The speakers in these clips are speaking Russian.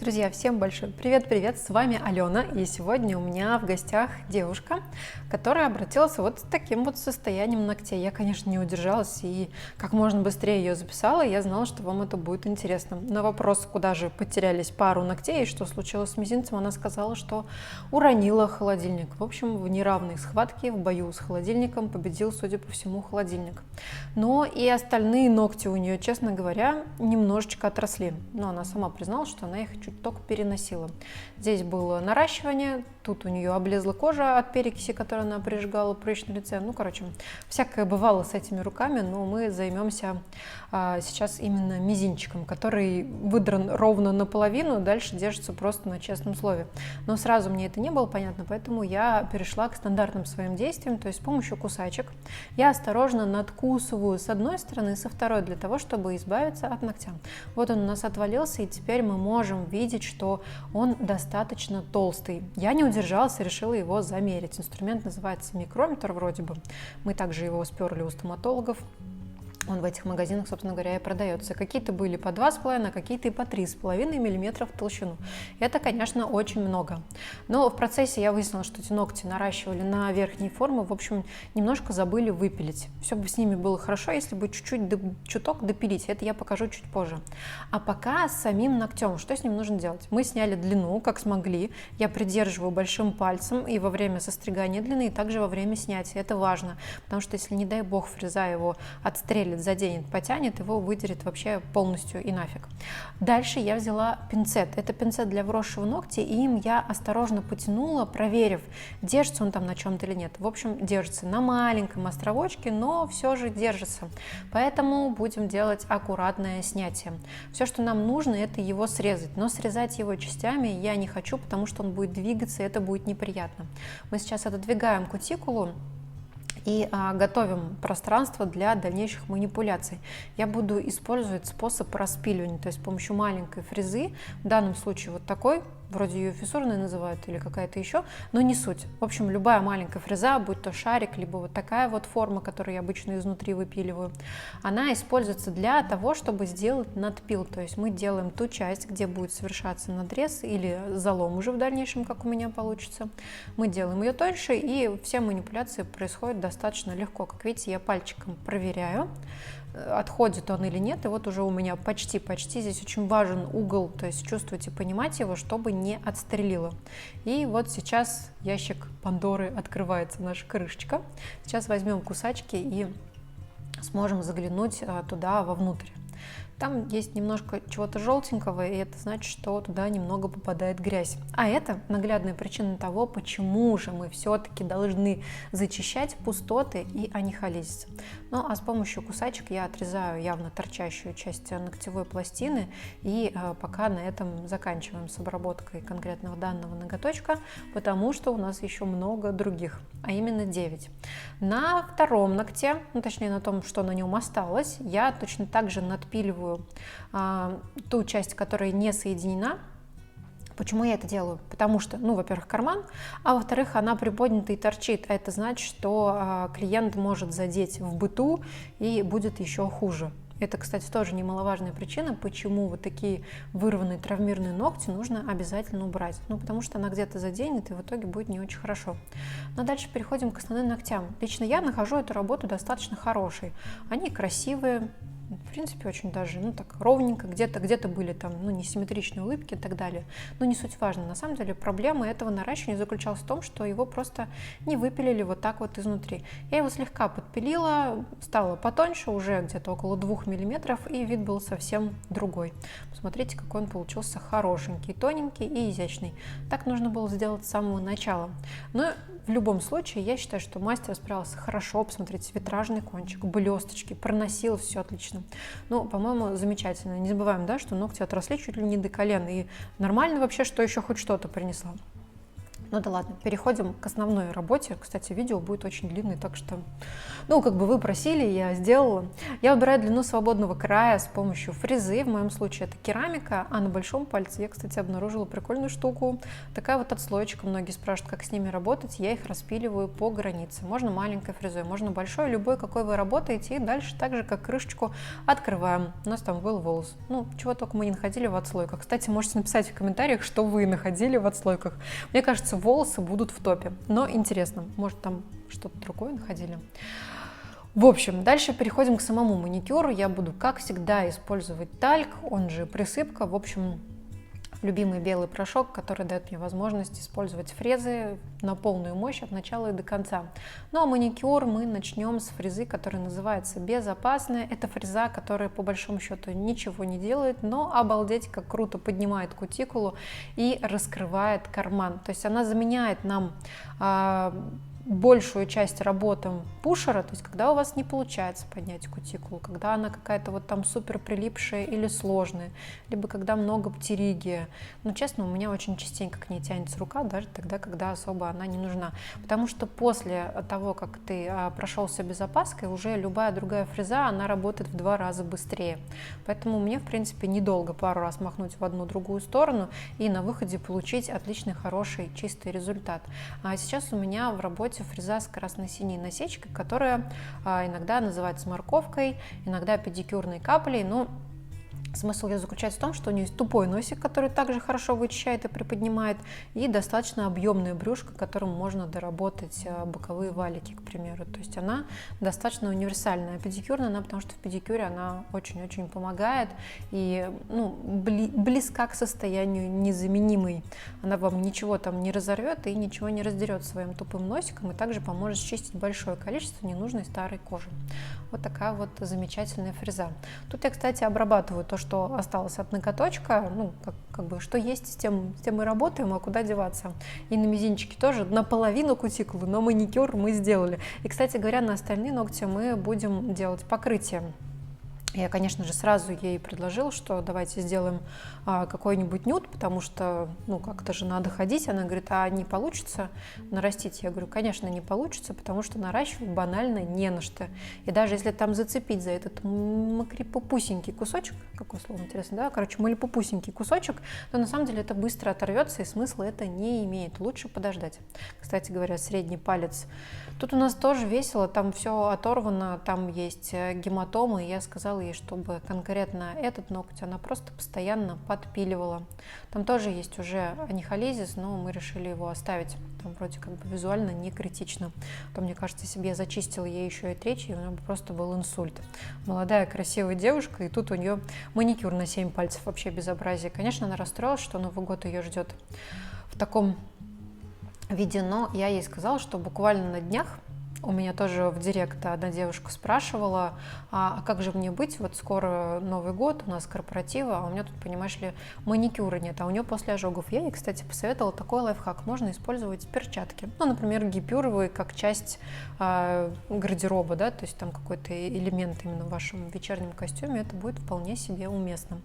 Друзья, всем большой привет-привет, с вами Алена, и сегодня у меня в гостях девушка, которая обратилась вот с таким вот состоянием ногтей. Я, конечно, не удержалась и как можно быстрее ее записала, я знала, что вам это будет интересно. На вопрос, куда же потерялись пару ногтей и что случилось с мизинцем, она сказала, что уронила холодильник. В общем, в неравной схватке, в бою с холодильником победил, судя по всему, холодильник. Но и остальные ногти у нее, честно говоря, немножечко отросли. Но она сама призналась, что она их чуток переносила. Здесь было наращивание, тут у нее облезла кожа от перекиси, которую она прижигала прыщ на лице. Ну, короче, всякое бывало с этими руками, но мы займемся сейчас именно мизинчиком, который выдран ровно наполовину, дальше держится просто на честном слове. Но сразу мне это не было понятно, поэтому я перешла к стандартным своим действиям, то есть с помощью кусачек я осторожно надкусываю с одной стороны, со второй, для того, чтобы избавиться от ногтя. Вот он у нас отвалился, и теперь мы можем видеть, что он достаточно толстый. Я не удержалась и решила его замерить. Инструмент называется микрометр вроде бы. Мы также его сперли у стоматологов. Он в этих магазинах, собственно говоря, и продается. Какие-то были по 2,5, а какие-то и по 3,5 мм в толщину. Это, конечно, очень много. Но в процессе я выяснила, что эти ногти наращивали на верхние формы, в общем, немножко забыли выпилить. Все бы с ними было хорошо, если бы чуток допилить. Это я покажу чуть позже. А пока с самим ногтем, что с ним нужно делать? Мы сняли длину, как смогли. Я придерживаю большим пальцем и во время состригания длины, и также во время снятия. Это важно, потому что если, не дай бог, фреза его отстрелит, заденет, потянет, его выдерет вообще полностью и нафиг. Дальше я взяла пинцет. Это пинцет для вросшего ногтя, и им я осторожно потянула, проверив, держится он там на чем-то или нет. В общем, держится на маленьком островочке, но все же держится. Поэтому будем делать аккуратное снятие. Все, что нам нужно, это его срезать. Но срезать его частями я не хочу, потому что он будет двигаться, и это будет неприятно. Мы сейчас отодвигаем кутикулу и готовим пространство для дальнейших манипуляций. Я буду использовать способ распиливания, то есть с помощью маленькой фрезы, в данном случае вот такой, вроде ее фиссурной называют или какая-то еще, но не суть. В общем, любая маленькая фреза, будь то шарик, либо вот такая вот форма, которую я обычно изнутри выпиливаю, она используется для того, чтобы сделать надпил, то есть мы делаем ту часть, где будет совершаться надрез или залом уже в дальнейшем, как у меня получится. Мы делаем ее тоньше, и все манипуляции происходят достаточно легко. Как видите, я пальчиком проверяю, отходит он или нет, и вот уже у меня почти, здесь очень важен угол, то есть чувствовать и понимать его, чтобы не отстрелило. И вот сейчас ящик Пандоры открывается, наша крышечка. Сейчас возьмем кусачки и сможем заглянуть туда вовнутрь. Там есть немножко чего-то желтенького, и это значит, что туда немного попадает грязь. А это наглядная причина того, почему же мы все-таки должны зачищать пустоты и а не холезиться. Ну а с помощью кусачек я отрезаю явно торчащую часть ногтевой пластины, и пока на этом заканчиваем с обработкой конкретного данного ноготочка, потому что у нас еще много других, а именно 9. На втором ногте, ну точнее на том, что на нем осталось, я точно так же надпиливаю ту часть, которая не соединена. Почему я это делаю? Потому что, ну, во-первых, карман, а во-вторых, она приподнята и торчит, а это значит, что клиент может задеть в быту и будет еще хуже. Это, кстати, тоже немаловажная причина, почему вот такие вырванные травмированные ногти нужно обязательно убрать. Ну, потому что она где-то заденет, и в итоге будет не очень хорошо. Но дальше переходим к основным ногтям. Лично я нахожу эту работу достаточно хорошей. Они красивые, в принципе, очень даже, ну, так ровненько, где-то были там, ну, несимметричные улыбки и так далее. Но не суть важно. На самом деле проблема этого наращивания заключалась в том, что его просто не выпилили вот так вот изнутри. Я его слегка подпилила, стало потоньше, уже где-то около 2 мм, и вид был совсем другой. Посмотрите, какой он получился хорошенький, тоненький и изящный. Так нужно было сделать с самого начала. Но в любом случае, я считаю, что мастер справился хорошо. Посмотрите, витражный кончик, блесточки, проносил все отлично. Ну, по-моему, замечательно. Не забываем, да, что ногти отросли чуть ли не до колен. И нормально вообще, что еще хоть что-то принесла. Ну да ладно, переходим к основной работе. Кстати, видео будет очень длинное, так что, ну, как бы вы просили, я сделала. Я выбираю длину свободного края с помощью фрезы. В моем случае это керамика, а на большом пальце я, кстати, обнаружила прикольную штуку. Такая вот отслоечка. Многие спрашивают, как с ними работать. Я их распиливаю по границе. Можно маленькой фрезой, можно большой, любой, какой вы работаете. И дальше так же, как крышечку, открываем. У нас там был волос. Ну, чего только мы не находили в отслойках. Кстати, можете написать в комментариях, что вы находили в отслойках. Мне кажется, волосы будут в топе. Но интересно, может, там что-то другое находили. В общем, дальше переходим к самому маникюру. Я буду, как всегда, использовать тальк, он же присыпка. В общем, любимый белый порошок, который дает мне возможность использовать фрезы на полную мощь от начала и до конца. Ну а маникюр мы начнем с фрезы, которая называется «Безопасная». Это фреза, которая по большому счету ничего не делает, но обалдеть как круто поднимает кутикулу и раскрывает карман. То есть она заменяет нам большую часть работы пушера, то есть когда у вас не получается поднять кутикулу, когда она какая-то вот там супер прилипшая или сложная, либо когда много птеригия. Но честно, у меня очень частенько к ней тянется рука, даже тогда, когда особо она не нужна. Потому что после того, как ты прошелся безопаской, уже любая другая фреза, она работает в 2 раза быстрее. Поэтому мне, в принципе, недолго пару раз махнуть в одну-другую сторону и на выходе получить отличный, хороший, чистый результат. А сейчас у меня в работе фреза с красно-синей насечкой, которая иногда называется морковкой, иногда педикюрной каплей, но смысл ее заключается в том, что у нее есть тупой носик, который также хорошо вычищает и приподнимает, и достаточно объемная брюшко, которым можно доработать боковые валики, к примеру. То есть она достаточно универсальная. А педикюрная, она, потому что в педикюре она очень-очень помогает и близка к состоянию незаменимой. Она вам ничего там не разорвет и ничего не раздерет своим тупым носиком, и также поможет счистить большое количество ненужной старой кожи. Вот такая вот замечательная фреза. Тут я, кстати, обрабатываю то, что осталось от ноготочка, ну, как бы, что есть, с тем и работаем, а куда деваться. И на мизинчике тоже наполовину кутикулы, но маникюр мы сделали. И, кстати говоря, на остальные ногти мы будем делать покрытие. Я, конечно же, сразу ей предложила, что давайте сделаем какой-нибудь нюд, потому что, ну, как-то же надо ходить. Она говорит, а не получится нарастить? Я говорю, конечно, не получится, потому что наращивать банально не на что. И даже если там зацепить за этот макрипопусенький кусочек, какое слово интересно, да, короче, малипопусенький кусочек, то на самом деле это быстро оторвется, и смысла это не имеет. Лучше подождать. Кстати говоря, средний палец. Тут у нас тоже весело, там все оторвано, там есть гематомы, и я сказала ей, чтобы конкретно этот ноготь она просто постоянно подпиливала. Там тоже есть уже анихолезис, но мы решили его оставить. Там вроде как бы визуально не критично. То, мне кажется, если бы я зачистила ей еще и третий, у нее бы просто был инсульт. Молодая, красивая девушка, и тут у нее маникюр на 7 пальцев, вообще безобразие. Конечно, она расстроилась, что Новый год ее ждет в таком виде, но я ей сказала, что буквально на днях у меня тоже в директ одна девушка спрашивала, а как же мне быть, вот скоро Новый год, у нас корпоративы, а у меня тут, понимаешь ли, маникюра нет, а у нее после ожогов. Я ей, кстати, посоветовала такой лайфхак, можно использовать перчатки, ну, например, гипюровые, как часть гардероба, да, то есть там какой-то элемент именно в вашем вечернем костюме, это будет вполне себе уместно.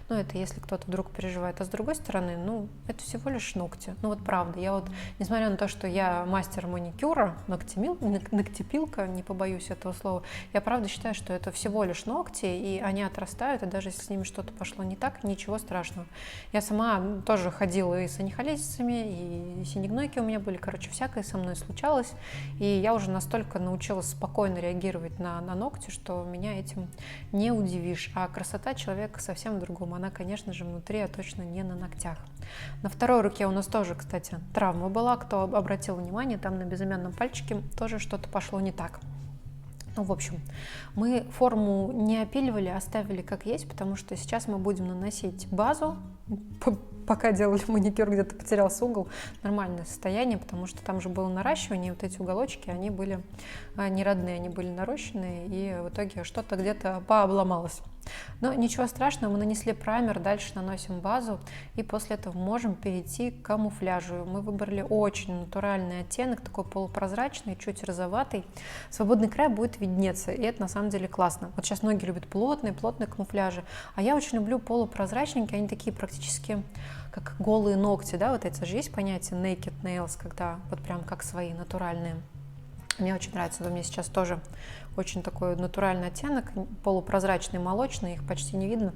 Ну, это если кто-то вдруг переживает. А с другой стороны, ну, это всего лишь ногти. Ну, вот правда, я вот, несмотря на то, что я мастер маникюра, ногтепилка, не побоюсь этого слова, я правда считаю, что это всего лишь ногти, и они отрастают, и даже если с ними что-то пошло не так, ничего страшного. Я сама тоже ходила и с анихолезисами, и синегнойки у меня были, короче, всякое со мной случалось, и я уже настолько научилась спокойно реагировать на ногти, что меня этим не удивишь. А красота человека совсем в другом. Она, конечно же, внутри, а точно не на ногтях. На второй руке у нас тоже, кстати, травма была. Кто обратил внимание, там на безымянном пальчике тоже что-то пошло не так. Ну, в общем, мы форму не опиливали, оставили как есть, потому что сейчас мы будем наносить базу. Пока делали маникюр, где-то потерялся угол, нормальное состояние, потому что там же было наращивание, и вот эти уголочки, они были не родные, они были нарощенные, и в итоге что-то где-то пообломалось. Но ничего страшного, мы нанесли праймер, дальше наносим базу, и после этого можем перейти к камуфляжу. Мы выбрали очень натуральный оттенок, такой полупрозрачный, чуть розоватый. Свободный край будет виднеться, и это на самом деле классно. Вот сейчас многие любят плотные камуфляжи, а я очень люблю полупрозрачненькие, они такие практически практически как голые ногти, да, вот это же есть понятие naked nails, когда вот прям как свои, натуральные. Мне очень нравится, у меня сейчас тоже очень такой натуральный оттенок, полупрозрачный, молочный, их почти не видно.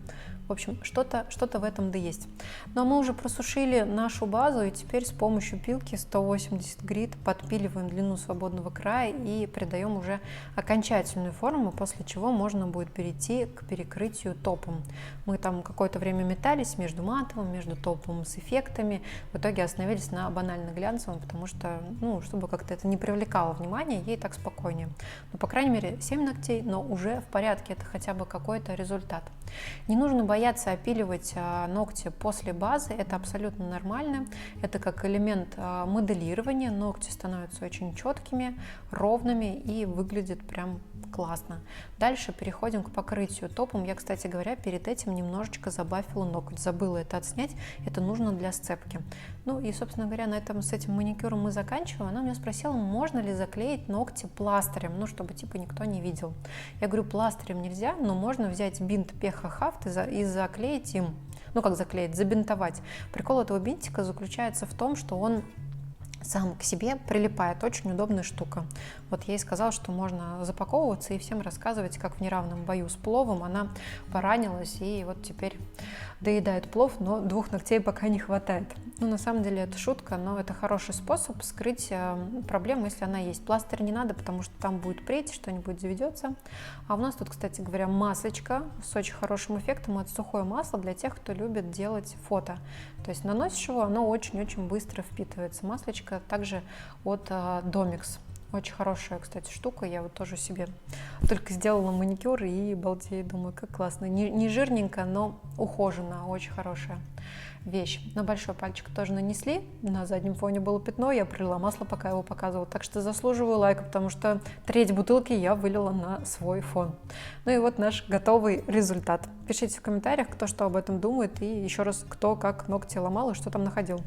В общем, что-то в этом да есть. Но мы уже просушили нашу базу, и теперь с помощью пилки 180 грит подпиливаем длину свободного края и придаем уже окончательную форму, после чего можно будет перейти к перекрытию топом. Мы там какое-то время метались между матовым, между топовым с эффектами. В итоге остановились на банально глянцевом, потому что, чтобы как-то это не привлекало внимания, ей так спокойнее. Но, по крайней мере, 7 ногтей, но уже в порядке, это хотя бы какой-то результат. Не нужно бояться опиливать ногти после базы, это абсолютно нормально. Это как элемент моделирования, ногти становятся очень четкими, ровными и выглядит прям классно. Дальше переходим к покрытию топом. Я, кстати говоря, перед этим немножечко забафила ноготь, забыла это отснять, это нужно для сцепки. И, собственно говоря, с этим маникюром мы заканчиваем. Она меня спросила, можно ли заклеить ногти пластырем, чтобы типа никто не видел. Я говорю, пластырем нельзя, но можно взять бинт Пеха Хафт и заклеить им, забинтовать. Прикол этого бинтика заключается в том, что он сам к себе прилипает, очень удобная штука. Вот я ей сказала, что можно запаковываться и всем рассказывать, как в неравном бою с пловом она поранилась и вот теперь доедает плов, но 2 ногтей пока не хватает. На самом деле это шутка, но это хороший способ скрыть проблему, если она есть. Пластырь не надо, потому что там будет преть, что-нибудь заведется. А у нас тут, кстати говоря, масочка с очень хорошим эффектом. Это сухое масло для тех, кто любит делать фото. То есть наносишь его, оно очень-очень быстро впитывается. Маслечко также от Domix. Очень хорошая, кстати, штука. Я вот тоже себе только сделала маникюр и балдею, думаю, как классно. Не жирненько, но ухоженно, очень хорошая вещь. На большой пальчик тоже нанесли. На заднем фоне было пятно, я пролила масло, пока его показывала. Так что заслуживаю лайка, потому что треть бутылки я вылила на свой фон. И вот наш готовый результат. Пишите в комментариях, кто что об этом думает, и еще раз, кто как ногти ломал и что там находил.